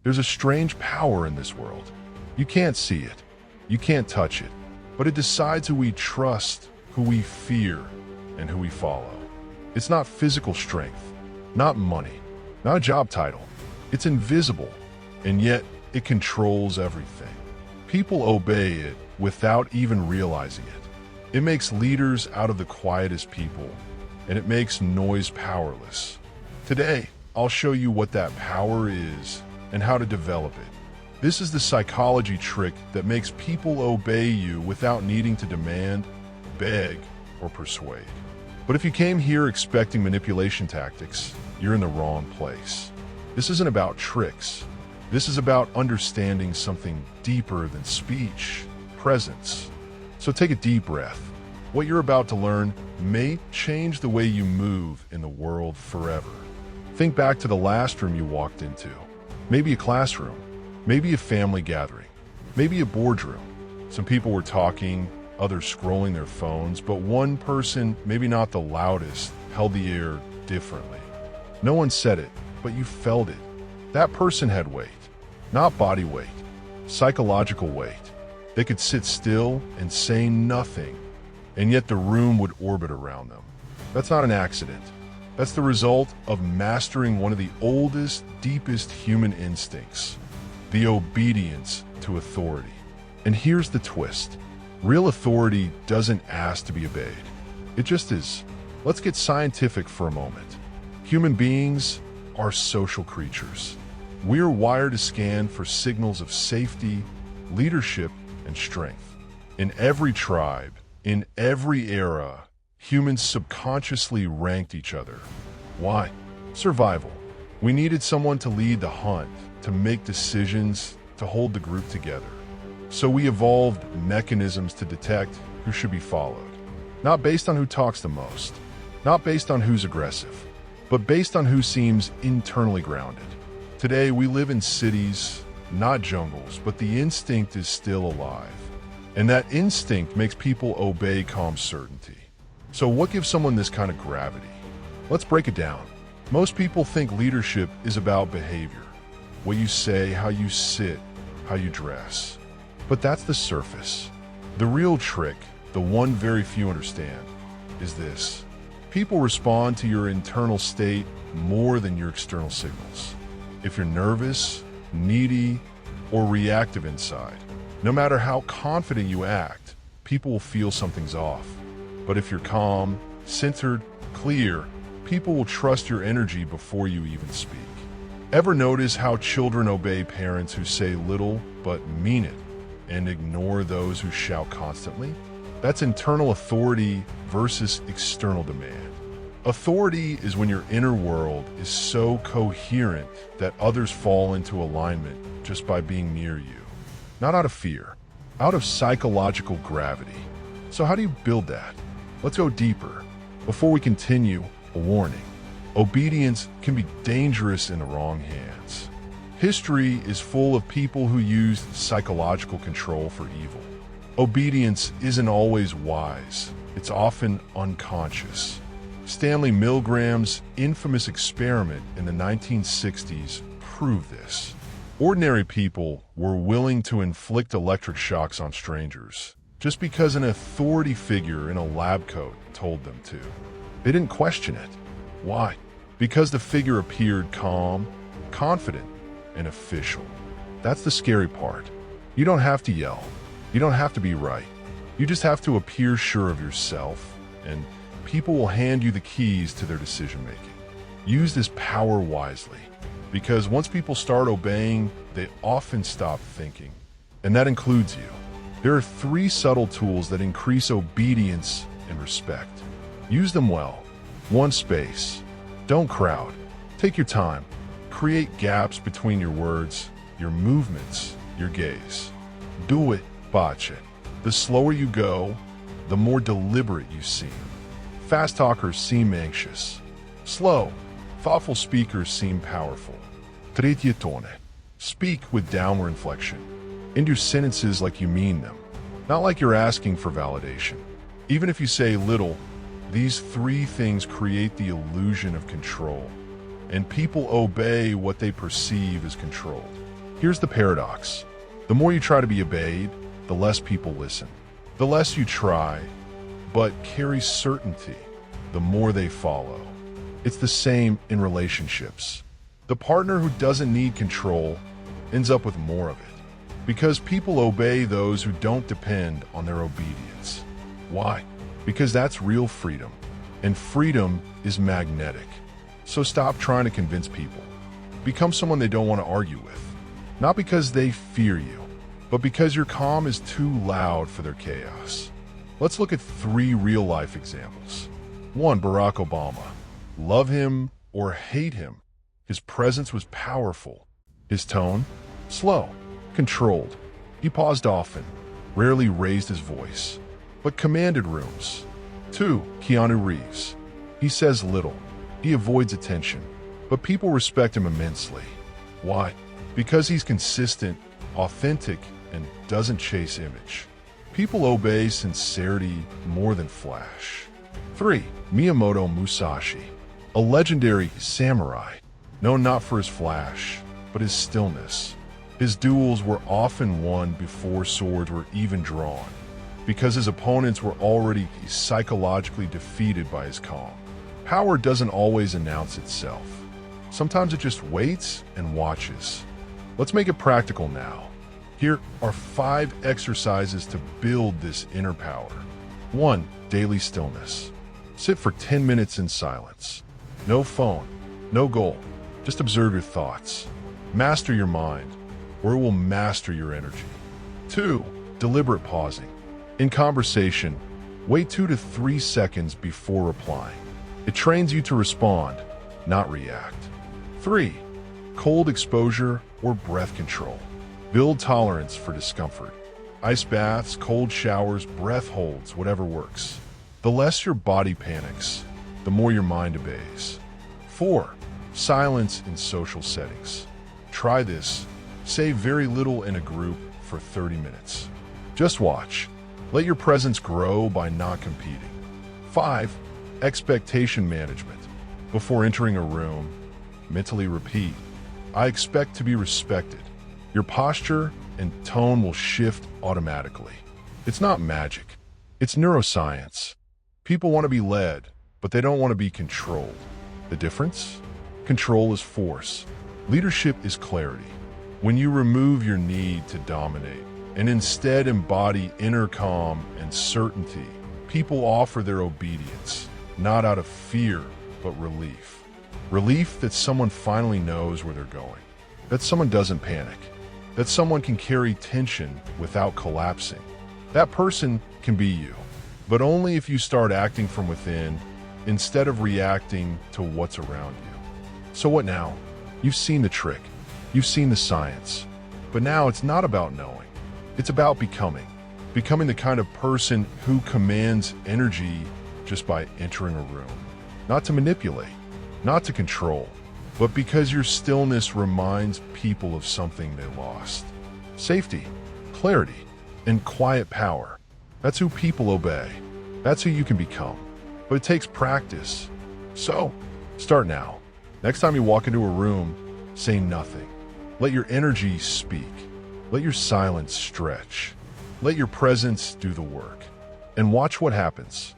There's a strange power in this world. You can't see it. You can't touch it. But it decides who we trust, who we fear, and who we follow. It's not physical strength, not money, not a job title. It's invisible, and yet it controls everything. People obey it without even realizing it. It makes leaders out of the quietest people, and it makes noise powerless. Today, I'll show you what that power is and how to develop it. This is the psychology trick that makes people obey you without needing to demand, beg, or persuade. But if you came here expecting manipulation tactics, you're in the wrong place. This isn't about tricks. This is about understanding something deeper than speech, presence. So take a deep breath. What you're about to learn may change the way you move in the world forever. Think back to the last room you walked into. Maybe a classroom, maybe a family gathering, maybe a boardroom. Some people were talking, others scrolling their phones, but one person, maybe not the loudest, held the air differently. No one said it, but you felt it. That person had weight, not body weight, psychological weight. They could sit still and say nothing, and yet the room would orbit around them. That's not an accident. That's the result of mastering one of the oldest, deepest human instincts, the obedience to authority. And here's the twist. Real authority doesn't ask to be obeyed. It just is. Let's get scientific for a moment. Human beings are social creatures. We are wired to scan for signals of safety, leadership, and strength. In every tribe, in every era, humans subconsciously ranked each other. Why? Survival. We needed someone to lead the hunt, to make decisions, to hold the group together. So we evolved mechanisms to detect who should be followed. Not based on who talks the most, not based on who's aggressive, but based on who seems internally grounded. Today, we live in cities, not jungles, but the instinct is still alive. And that instinct makes people obey calm certainty. So what gives someone this kind of gravity? Let's break it down. Most people think leadership is about behavior. What you say, how you sit, how you dress. But that's the surface. The real trick, the one very few understand, is this. People respond to your internal state more than your external signals. If you're nervous, needy, or reactive inside, no matter how confident you act, people will feel something's off. But if you're calm, centered, clear, people will trust your energy before you even speak. Ever notice how children obey parents who say little but mean it and ignore those who shout constantly? That's internal authority versus external demand. Authority is when your inner world is so coherent that others fall into alignment just by being near you. Not out of fear, out of psychological gravity. So how do you build that? Let's go deeper. Before we continue, a warning. Obedience can be dangerous in the wrong hands. History is full of people who used psychological control for evil. Obedience isn't always wise. It's often unconscious. Stanley Milgram's infamous experiment in the 1960s proved this. Ordinary people were willing to inflict electric shocks on strangers just because an authority figure in a lab coat told them to. They didn't question it. Why? Because the figure appeared calm, confident, and official. That's the scary part. You don't have to yell. You don't have to be right. You just have to appear sure of yourself, and people will hand you the keys to their decision-making. Use this power wisely, because once people start obeying, they often stop thinking. And that includes you. There are 3 subtle tools that increase obedience and respect. Use them well. 1, space. Don't crowd. Take your time. Create gaps between your words, your movements, your gaze. Do it, botch it. The slower you go, the more deliberate you seem. Fast talkers seem anxious. Slow, thoughtful speakers seem powerful. Третье tone. Speak with downward inflection. End your sentences like you mean them, not like you're asking for validation. Even if you say little, these 3 things create the illusion of control, and people obey what they perceive as controlled. Here's the paradox. The more you try to be obeyed, the less people listen. The less you try, but carry certainty, the more they follow. It's the same in relationships. The partner who doesn't need control ends up with more of it, because people obey those who don't depend on their obedience. Why? Because that's real freedom, and freedom is magnetic. So stop trying to convince people. Become someone they don't want to argue with, not because they fear you, but because your calm is too loud for their chaos. Let's look at 3 real-life examples. 1. Barack Obama. Love him or hate him, his presence was powerful. His tone? Slow, controlled. He paused often, rarely raised his voice, but commanded rooms. 2. Keanu Reeves. He says little. He avoids attention, but people respect him immensely. Why? Because he's consistent, authentic, and doesn't chase image. People obey sincerity more than flash. 3. Miyamoto Musashi. A legendary samurai, known not for his flash, but his stillness. His duels were often won before swords were even drawn, because his opponents were already psychologically defeated by his calm. Power doesn't always announce itself. Sometimes it just waits and watches. Let's make it practical now. Here are 5 exercises to build this inner power. 1. Daily stillness. Sit for 10 minutes in silence. No phone, no goal. Just observe your thoughts. Master your mind, or it will master your energy. 2. Deliberate pausing. In conversation, wait 2 to 3 seconds before replying. It trains you to respond, not react. 3. Cold exposure or breath control. Build tolerance for discomfort. Ice baths, cold showers, breath holds, whatever works. The less your body panics, the more your mind obeys. 4. Silence in social settings. Try this. Say very little in a group for 30 minutes. Just watch. Let your presence grow by not competing. 5. Expectation management. Before entering a room, mentally repeat, I expect to be respected. Your posture and tone will shift automatically. It's not magic. It's neuroscience. People want to be led, but they don't want to be controlled. The difference? Control is force. Leadership is clarity. When you remove your need to dominate and instead embody inner calm and certainty, people offer their obedience, not out of fear, but relief. Relief that someone finally knows where they're going, that someone doesn't panic, that someone can carry tension without collapsing. That person can be you, but only if you start acting from within instead of reacting to what's around you. So what now? You've seen the trick. You've seen the science. But now it's not about knowing. It's about becoming. Becoming the kind of person who commands energy just by entering a room. Not to manipulate, not to control, but because your stillness reminds people of something they lost. Safety, clarity, and quiet power. That's who people obey. That's who you can become. But it takes practice. So, start now. Next time you walk into a room, say nothing. Let your energy speak. Let your silence stretch. Let your presence do the work. And watch what happens.